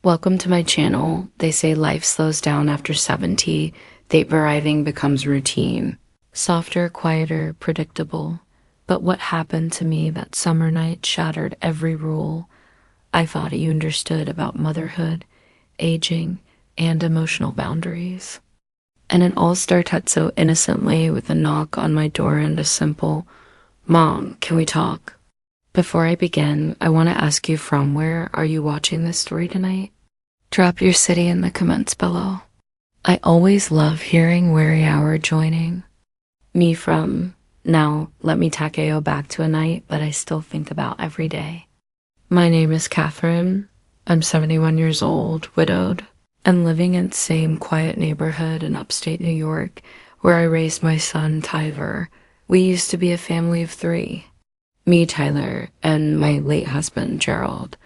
Welcome to my channel. They say life slows down after 70, date arriving becomes routine. Softer, quieter, predictable. But what happened to me that summer night shattered every rule I thought you understood about motherhood, aging, and emotional boundaries. And it all started so innocently with a knock on my door and a simple, "Mom, can we talk?" Before I begin, I want to ask you, from where are you watching this story tonight? Drop your city in the comments below. I always love hearing where you are joining me from. Now, let me take you back to a night that I still think about every day. My name is Catherine. I'm 71 years old, widowed, and living in the same quiet neighborhood in upstate New York where I raised my son, Tyler. We used to be a family of three. Me, Tyler, and my late husband, Gerald.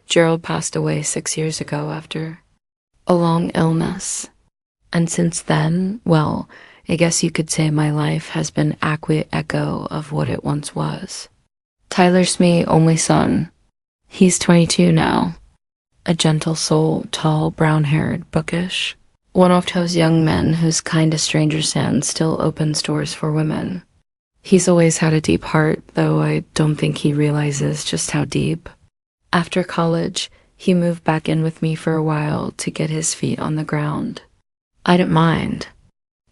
Gerald passed away 6 years ago after a long illness. And since then, well, I guess you could say my life has been accurate echo of what it once was. Tyler's my only son. He's 22 now. A gentle soul, tall, brown-haired, bookish. One of those young men whose kind of stranger sand still opens doors for women. He's always had a deep heart, though I don't think he realizes just how deep. After college, he moved back in with me for a while to get his feet on the ground. I didn't mind.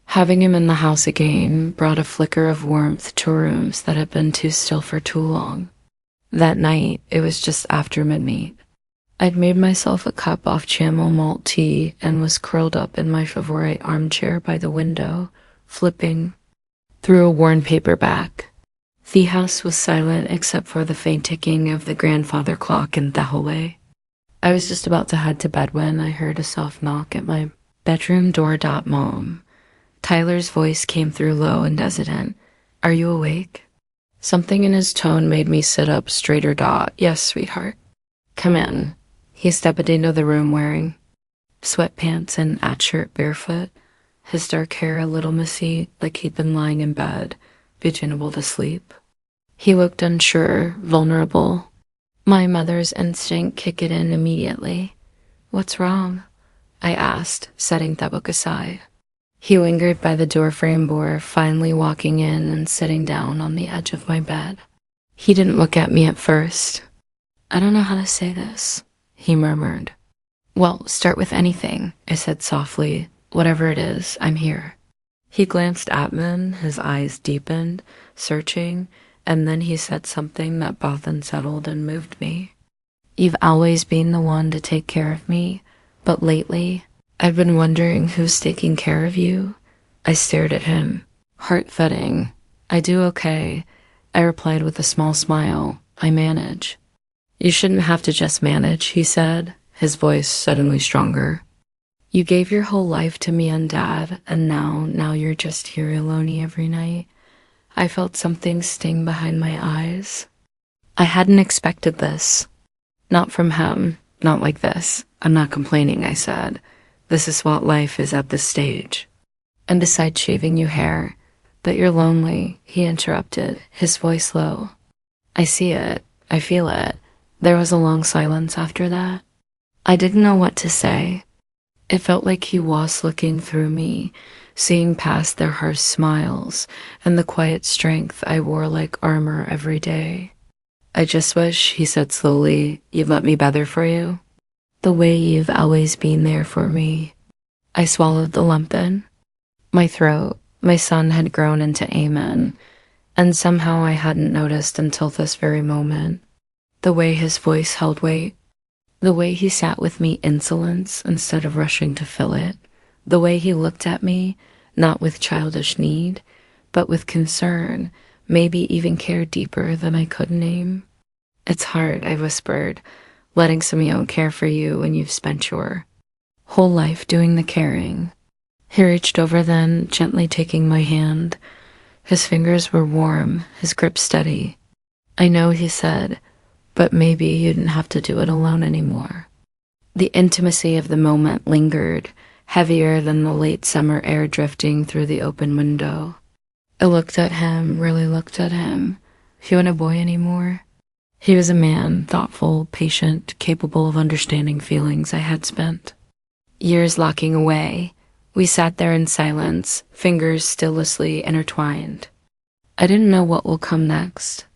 Having him in the house again brought a flicker of warmth to rooms that had been too still for too long. That night, it was just after midnight. I'd made myself a cup of chamomile malt tea and was curled up in my favorite armchair by the window, flipping through a worn paperback. The house was silent except for the faint ticking of the grandfather clock in the hallway. I was just about to head to bed when I heard a soft knock at my bedroom door. "Mom." Tyler's voice came through low and hesitant. "Are you awake?" Something in his tone made me sit up straighter. "Yes, sweetheart." "Come in." He stepped into the room wearing sweatpants and at-shirt, barefoot, his dark hair a little messy, like he'd been lying in bed, unable to sleep. He looked unsure, vulnerable. My mother's instinct kicked in immediately. "What's wrong?" I asked, setting the book aside. He lingered by the doorframe door, finally walking in and sitting down on the edge of my bed. He didn't look at me at first. "I don't know how to say this," he murmured. "Well, start with anything," I said softly. "Whatever it is, I'm here." He glanced at me, his eyes deepened, searching, and then he said something that both unsettled and moved me. "You've always been the one to take care of me, but lately, I've been wondering who's taking care of you." I stared at him. "Heart-fitting. I do okay," I replied with a small smile. "I manage." "You shouldn't have to just manage," he said, his voice suddenly stronger. "You gave your whole life to me and Dad, and now you're just here alone every night." I felt something sting behind my eyes. I hadn't expected this. Not from him, not like this. "I'm not complaining," I said. "This is what life is at this stage." "And besides shaving your hair, but you're lonely," he interrupted, his voice low. "I see it. I feel it." There was a long silence after that. I didn't know what to say. It felt like he was looking through me, seeing past their harsh smiles and the quiet strength I wore like armor every day. "I just wish," he said slowly, "you'd let me be there for you. The way you've always been there for me." I swallowed the lump in my throat. My son had grown into Amen, and somehow I hadn't noticed until this very moment. The way his voice held weight. The way he sat with me, insolence instead of rushing to fill it. The way he looked at me, not with childish need, but with concern, maybe even care deeper than I could name. "It's hard," I whispered, "letting someone else care for you when you've spent your whole life doing the caring." He reached over then, gently taking my hand. His fingers were warm, his grip steady. "I know," he said, "but maybe you didn't have to do it alone anymore." The intimacy of the moment lingered, heavier than the late summer air drifting through the open window. I looked at him, really looked at him. "You want a boy anymore?" He was a man, thoughtful, patient, capable of understanding feelings I had spent years locking away. We sat there in silence, fingers stillessly intertwined. I didn't know what will come next.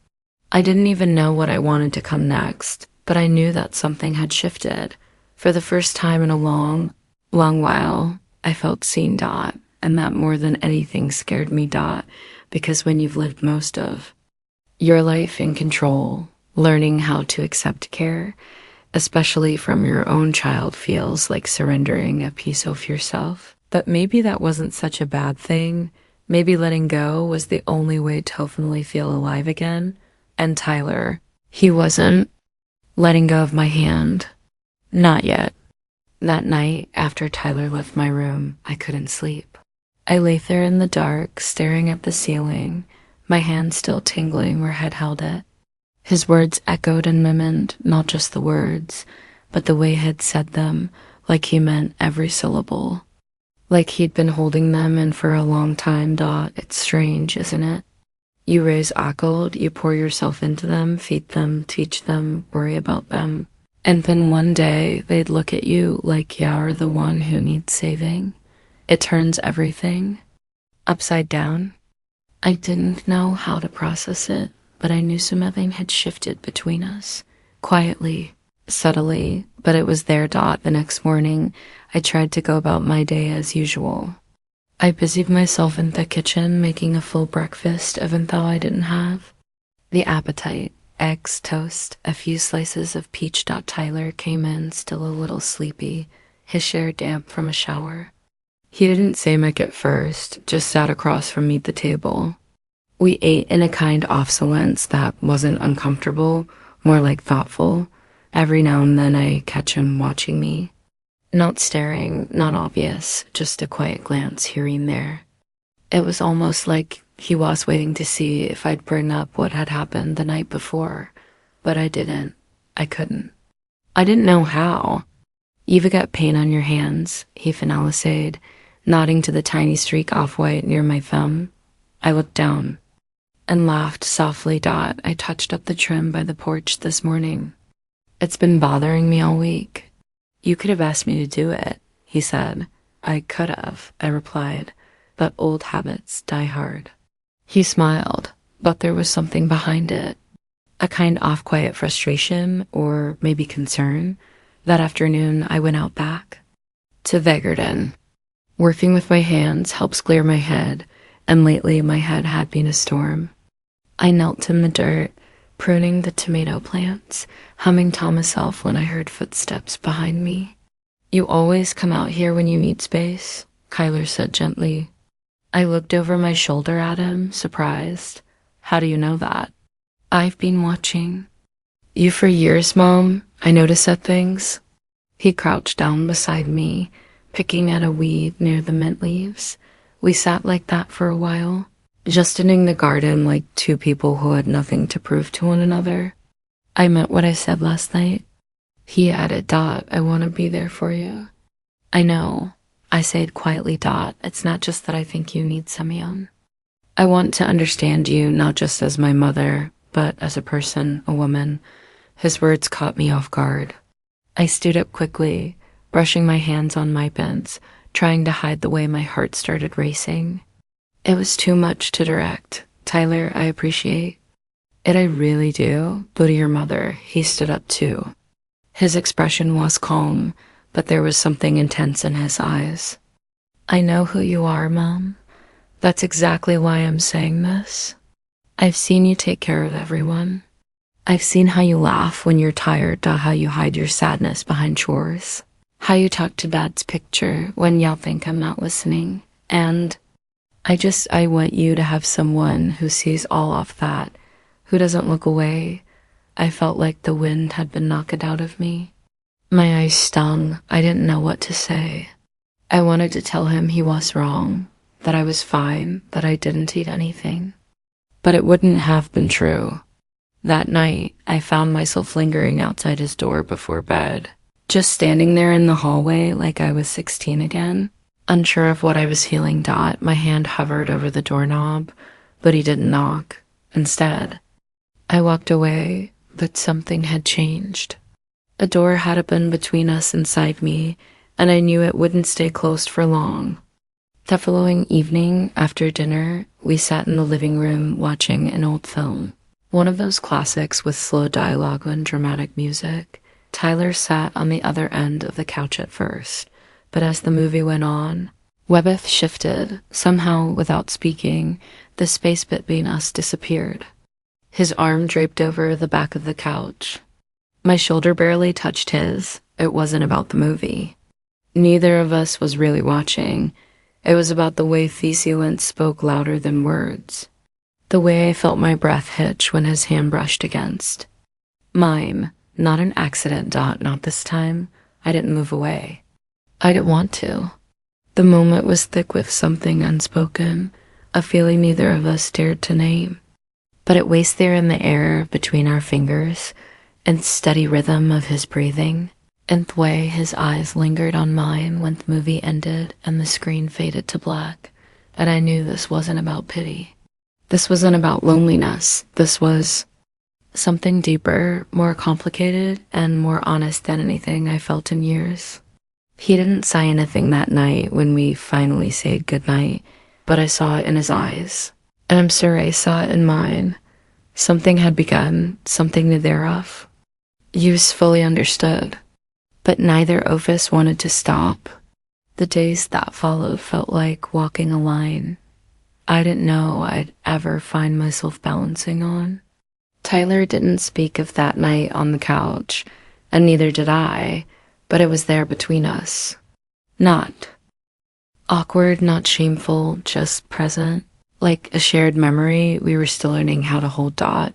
I didn't even know what I wanted to come next, but I knew that something had shifted. For the first time in a long, long while, I felt seen, and that more than anything scared me, because when you've lived most of your life in control, learning how to accept care, especially from your own child, feels like surrendering a piece of yourself. But maybe that wasn't such a bad thing. Maybe letting go was the only way to hopefully feel alive again. And Tyler, he wasn't letting go of my hand. Not yet. That night, after Tyler left my room, I couldn't sleep. I lay there in the dark, staring at the ceiling, my hand still tingling where I'd held it. His words echoed and mimicked not just the words, but the way he'd said them, like he meant every syllable. Like he'd been holding them in for a long time, It's strange, isn't it? You raise a child, you pour yourself into them, feed them, teach them, worry about them. And then one day, they'd look at you like you're the one who needs saving. It turns everything upside down. I didn't know how to process it, but I knew something had shifted between us. Quietly, subtly, but it was there, The next morning, I tried to go about my day as usual. I busied myself in the kitchen, making a full breakfast, even though I didn't have the appetite. Eggs, toast, a few slices of peach. Tyler came in, still a little sleepy, his hair damp from a shower. He didn't say much at first, just sat across from me at the table. We ate in a kind of silence that wasn't uncomfortable, more like thoughtful. Every now and then I catch him watching me. Not staring, not obvious, just a quiet glance here and there. It was almost like he was waiting to see if I'd bring up what had happened the night before. But I didn't. I couldn't. I didn't know how. "You've got paint on your hands," he finalized, nodding to the tiny streak off-white near my thumb. I looked down and laughed softly. "I touched up the trim by the porch this morning. It's been bothering me all week." "You could have asked me to do it," he said. "I could have," I replied, "but old habits die hard." He smiled, but there was something behind it. A kind of quiet frustration, or maybe concern. That afternoon, I went out back to the garden. Working with my hands helps clear my head, and lately my head had been a storm. I knelt in the dirt, pruning the tomato plants, humming to myself when I heard footsteps behind me. "You always come out here when you need space," Kyler said gently. I looked over my shoulder at him, surprised. "How do you know that?" "I've been watching you for years, Mom. I notice at things." He crouched down beside me, picking at a weed near the mint leaves. We sat like that for a while, just in the garden like two people who had nothing to prove to one another. "I meant what I said last night," he added. "I want to be there for you." "I know," I said quietly. "It's not just that I think you need someone. I want to understand you, not just as my mother, but as a person, a woman." His words caught me off guard. I stood up quickly, brushing my hands on my pants, trying to hide the way my heart started racing. It was too much to direct. "Tyler, I appreciate it. I really do. But your mother," he stood up too. His expression was calm, but there was something intense in his eyes. "I know who you are, Mom. That's exactly why I'm saying this. I've seen you take care of everyone. I've seen how you laugh when you're tired, how you hide your sadness behind chores, how you talk to Dad's picture when y'all think I'm not listening. And I want you to have someone who sees all of that, who doesn't look away." I felt like the wind had been knocked out of me. My eyes stung. I didn't know what to say. I wanted to tell him he was wrong, that I was fine, that I didn't eat anything. But it wouldn't have been true. That night, I found myself lingering outside his door before bed, just standing there in the hallway like I was 16 again. Unsure of what I was feeling. My hand hovered over the doorknob, but he didn't knock. Instead, I walked away, but something had changed. A door had opened between us inside me, and I knew it wouldn't stay closed for long. The following evening, after dinner, we sat in the living room watching an old film. One of those classics with slow dialogue and dramatic music. Tyler sat on the other end of the couch at first, but as the movie went on, Webbeth shifted. Somehow, without speaking, the space between us disappeared. His arm draped over the back of the couch. My shoulder barely touched his. It wasn't about the movie. Neither of us was really watching. It was about the way Theseus spoke louder than words. The way I felt my breath hitch when his hand brushed against mine. Not an accident, Dot, not this time. I didn't move away. I didn't want to. The moment was thick with something unspoken, a feeling neither of us dared to name. But it was there in the air between our fingers, and steady rhythm of his breathing, and the way his eyes lingered on mine when the movie ended and the screen faded to black, and I knew this wasn't about pity. This wasn't about loneliness. This was something deeper, more complicated, and more honest than anything I felt in years. He didn't say anything that night when we finally said goodnight, but I saw it in his eyes, and I'm sure I saw it in mine. Something had begun, something new thereof. Use fully understood, but neither of us wanted to stop. The days that followed felt like walking a line I didn't know I'd ever find myself balancing on. Tyler didn't speak of that night on the couch, and neither did I, but it was there between us. Not awkward, not shameful, just present. Like a shared memory, we were still learning how to hold Dot.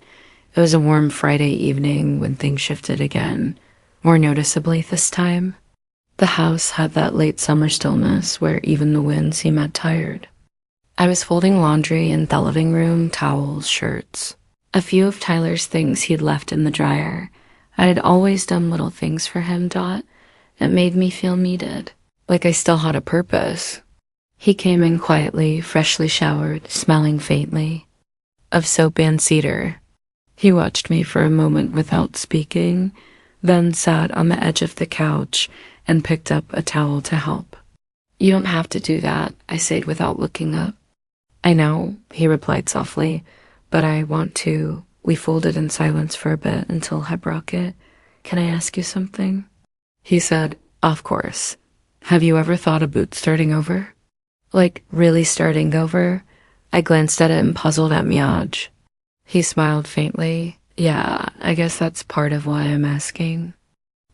It was a warm Friday evening when things shifted again, more noticeably this time. The house had that late summer stillness where even the wind seemed tired. I was folding laundry in the living room, towels, shirts. A few of Tyler's things he'd left in the dryer. I had always done little things for him, Dot. It made me feel needed, like I still had a purpose. He came in quietly, freshly showered, smelling faintly of soap and cedar. He watched me for a moment without speaking, then sat on the edge of the couch and picked up a towel to help. You don't have to do that, I said without looking up. I know, he replied softly, but I want to. We folded in silence for a bit until I broke it. Can I ask you something? He said, of course. Have you ever thought about starting over? Like, really starting over? I glanced at it and puzzled at Miaj. He smiled faintly. Yeah, I guess that's part of why I'm asking.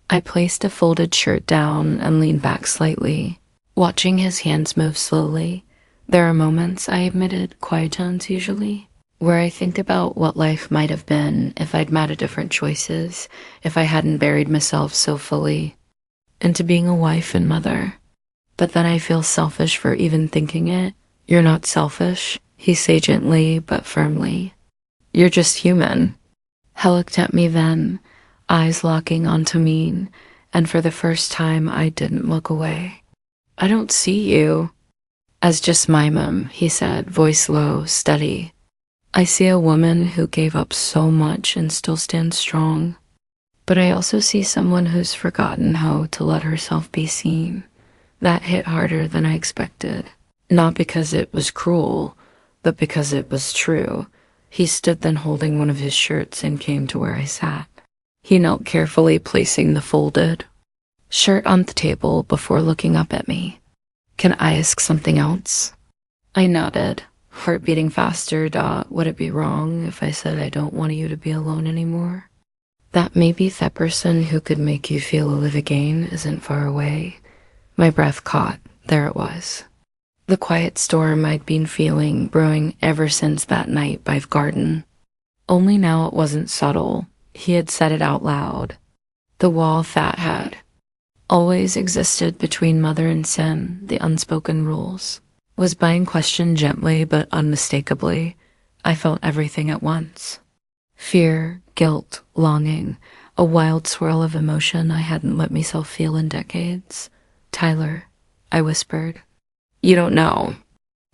I placed a folded shirt down and leaned back slightly, watching his hands move slowly. There are moments, I admitted, quietons usually, where I think about what life might have been if I'd made different choices, if I hadn't buried myself so fully into being a wife and mother. But then I feel selfish for even thinking it. You're not selfish, he said gently but firmly. You're just human. He looked at me then, eyes locking onto me, and for the first time I didn't look away. I don't see you as just my mom, he said, voice low, steady. I see a woman who gave up so much and still stands strong. But I also see someone who's forgotten how to let herself be seen. That hit harder than I expected. Not because it was cruel, but because it was true. He stood then holding one of his shirts and came to where I sat. He knelt carefully, placing the folded shirt on the table before looking up at me. Can I ask something else? I nodded, heart beating faster. Would it be wrong if I said I don't want you to be alone anymore? That maybe that person who could make you feel alive again isn't far away. My breath caught. There it was. The quiet storm I'd been feeling brewing ever since that night by the garden. Only now it wasn't subtle. He had said it out loud. The wall that had always existed between mother and son, the unspoken rules, was being questioned gently but unmistakably. I felt everything at once. Fear, guilt, longing, a wild swirl of emotion I hadn't let myself feel in decades. Tyler, I whispered. You don't know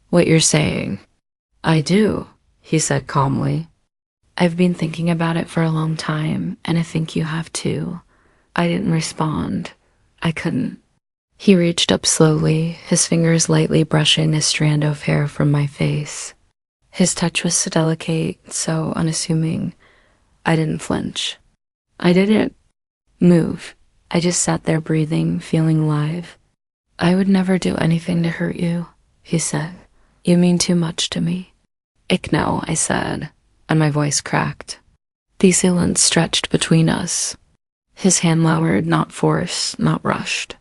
what you're saying. I do, he said calmly. I've been thinking about it for a long time, and I think you have too. I didn't respond. I couldn't. He reached up slowly, his fingers lightly brushing a strand of hair from my face. His touch was so delicate, so unassuming. I didn't flinch. I didn't move. I just sat there breathing, feeling alive. I would never do anything to hurt you, he said. You mean too much to me. Ich know, I said, and my voice cracked. The silence stretched between us. His hand lowered, not forced, not rushed.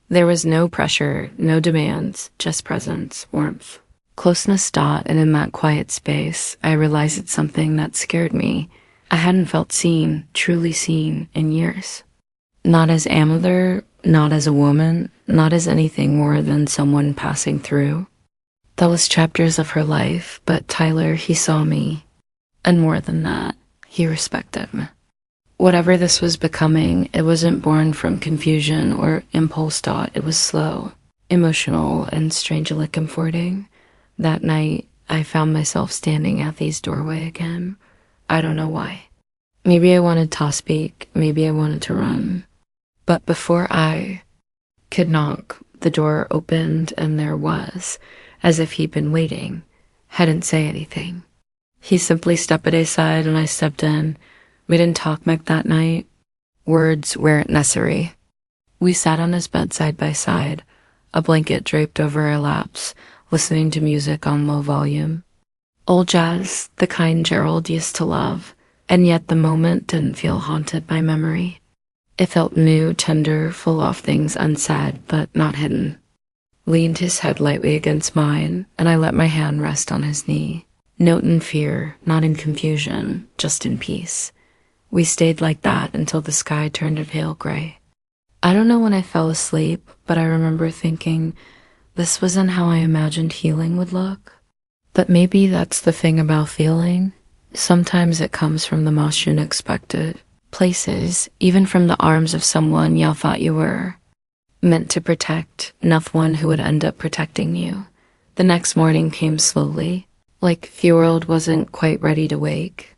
There was no pressure, no demands, just presence, warmth. Closeness dot, and in that quiet space, I realized it's something that scared me. I hadn't felt seen, truly seen, in years. Not as a mother, not as a woman, not as anything more than someone passing through. That was chapters of her life, but Tyler, he saw me. And more than that, he respected me. Whatever this was becoming, it wasn't born from confusion or impulse thought. It was slow, emotional, and strangely comforting. That night, I found myself standing at Thea's doorway again. I don't know why. Maybe I wanted to speak, maybe I wanted to run. But before I could knock, the door opened and there was, as if he'd been waiting, hadn't say anything. He simply stepped aside and I stepped in. We didn't talk much that night. Words weren't necessary. We sat on his bed side by side, a blanket draped over our laps, listening to music on low volume. Old jazz, the kind Gerald used to love, and yet the moment didn't feel haunted by memory. It felt new, tender, full of things unsaid but not hidden. Leaned his head lightly against mine, and I let my hand rest on his knee. Not in fear, not in confusion, just in peace. We stayed like that until the sky turned a pale gray. I don't know when I fell asleep, but I remember thinking, this wasn't how I imagined healing would look. But maybe that's the thing about feeling. Sometimes it comes from the most unexpected places, even from the arms of someone you thought you were meant to protect, not one who would end up protecting you. The next morning came slowly, like the world wasn't quite ready to wake.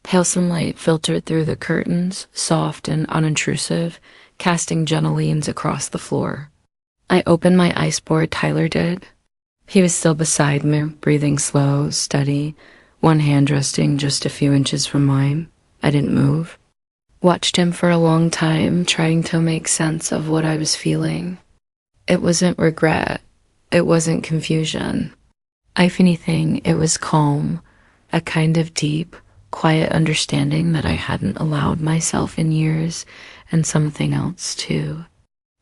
Pale sunlight filtered through the curtains, soft and unintrusive, casting gentle gleams across the floor. I opened my eyes before Tyler did. He was still beside me, breathing slow, steady, one hand resting just a few inches from mine. I didn't move. Watched him for a long time, trying to make sense of what I was feeling. It wasn't regret. It wasn't confusion. If anything, it was calm, a kind of deep, quiet understanding that I hadn't allowed myself in years, and something else too.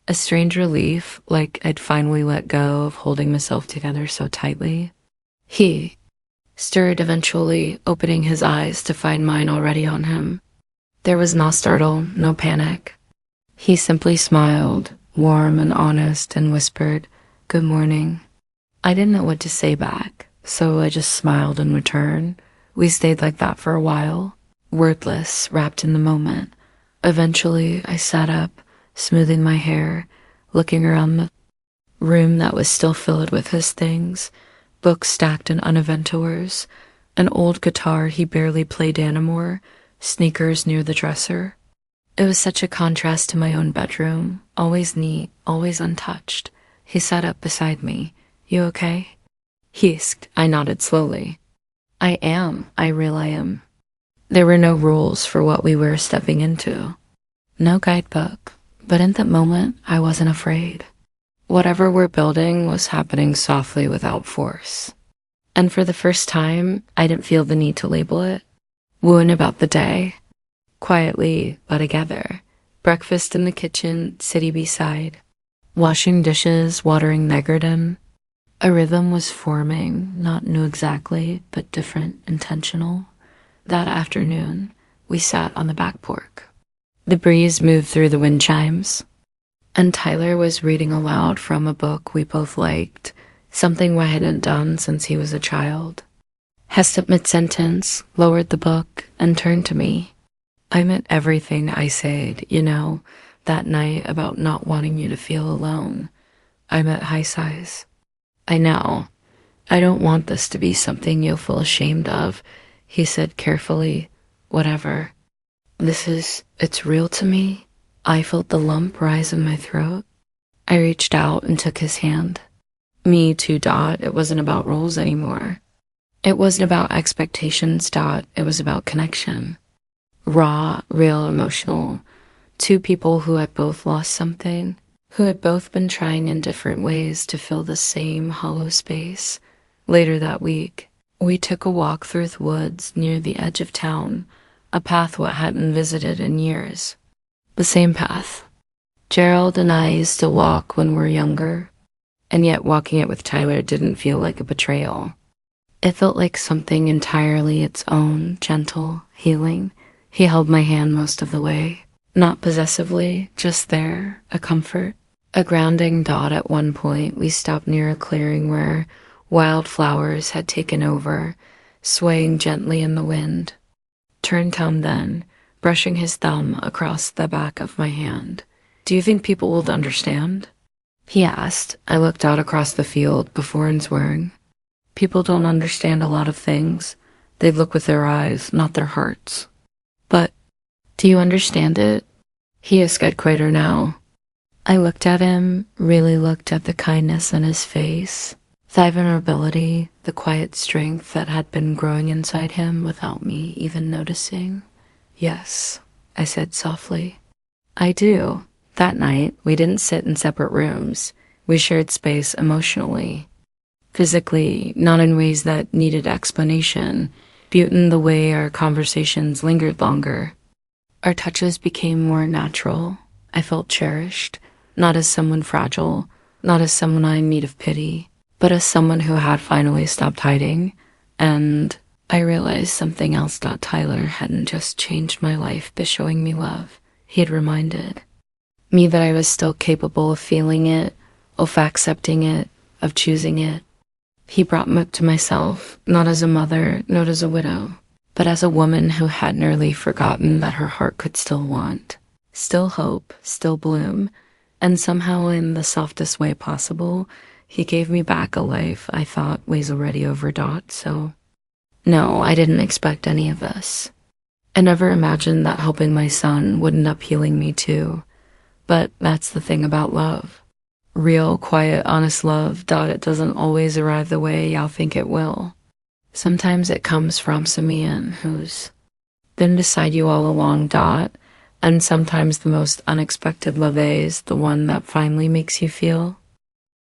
A strange relief, like I'd finally let go of holding myself together so tightly. He stirred eventually, opening his eyes to find mine already on him. There was no startle, no panic. He simply smiled, warm and honest, and whispered, "Good morning." I didn't know what to say back, so I just smiled in return. We stayed like that for a while, wordless, wrapped in the moment. Eventually, I sat up, smoothing my hair, looking around the room that was still filled with his things, books stacked in uneventors, an old guitar he barely played anymore, sneakers near the dresser. It was such a contrast to my own bedroom, always neat, always untouched. He sat up beside me. "You okay?" He asked. I nodded slowly. I really am. There were no rules for what we were stepping into. No guidebook. But in that moment, I wasn't afraid. Whatever we're building was happening softly without force. And for the first time, I didn't feel the need to label it. Wooing about the day. Quietly, but together. Breakfast in the kitchen, city beside. Washing dishes, watering the garden. A rhythm was forming, not new exactly, but different, intentional. That afternoon, we sat on the back porch. The breeze moved through the wind chimes, and Tyler was reading aloud from a book we both liked, something I hadn't done since he was a child. Hessed up mid-sentence, lowered the book, and turned to me. I meant everything I said, that night about not wanting you to feel alone. I meant high size. I know. I don't want this to be something you'll feel ashamed of. he said carefully. Whatever. It's real to me. I felt the lump rise in my throat. I reached out and took his hand. Me too, Dot. It wasn't about roles anymore. It wasn't about expectations, Dot. It was about connection. Raw, real, emotional. Two people who had both lost something, who had both been trying in different ways to fill the same hollow space. Later that week, we took a walk through the woods near the edge of town, a path we hadn't visited in years. The same path. Gerald and I used to walk when we were younger, and yet walking it with Tyler didn't feel like a betrayal. It felt like something entirely its own, gentle, healing. He held my hand most of the way. Not possessively, just there, a comfort, a grounding. Dot. At one point, we stopped near a clearing where wildflowers had taken over, swaying gently in the wind. Turned Tom then, brushing his thumb across the back of my hand. Do you think people will understand? He asked. I looked out across the field before answering. People don't understand a lot of things. They look with their eyes, not their hearts. But do you understand it? He is scared quieter now. I looked at him, really looked at the kindness in his face, the vulnerability, the quiet strength that had been growing inside him without me even noticing. Yes, I said softly. I do. That night, we didn't sit in separate rooms. We shared space emotionally. Physically, not in ways that needed explanation, but in the way our conversations lingered longer. Our touches became more natural. I felt cherished, not as someone fragile, not as someone in need of pity, but as someone who had finally stopped hiding. And I realized something else. Tyler hadn't just changed my life by showing me love. He had reminded me that I was still capable of feeling it, of accepting it, of choosing it. He brought me to myself, not as a mother, not as a widow, but as a woman who had nearly forgotten that her heart could still want, still hope, still bloom, and somehow in the softest way possible, he gave me back a life I thought was already over. So, no, I didn't expect any of this. I never imagined that helping my son would end up healing me too, but that's the thing about love. Real, quiet, honest love. It doesn't always arrive the way y'all think it will. Sometimes it comes from someone who's been beside you all along. And sometimes the most unexpected love is the one that finally makes you feel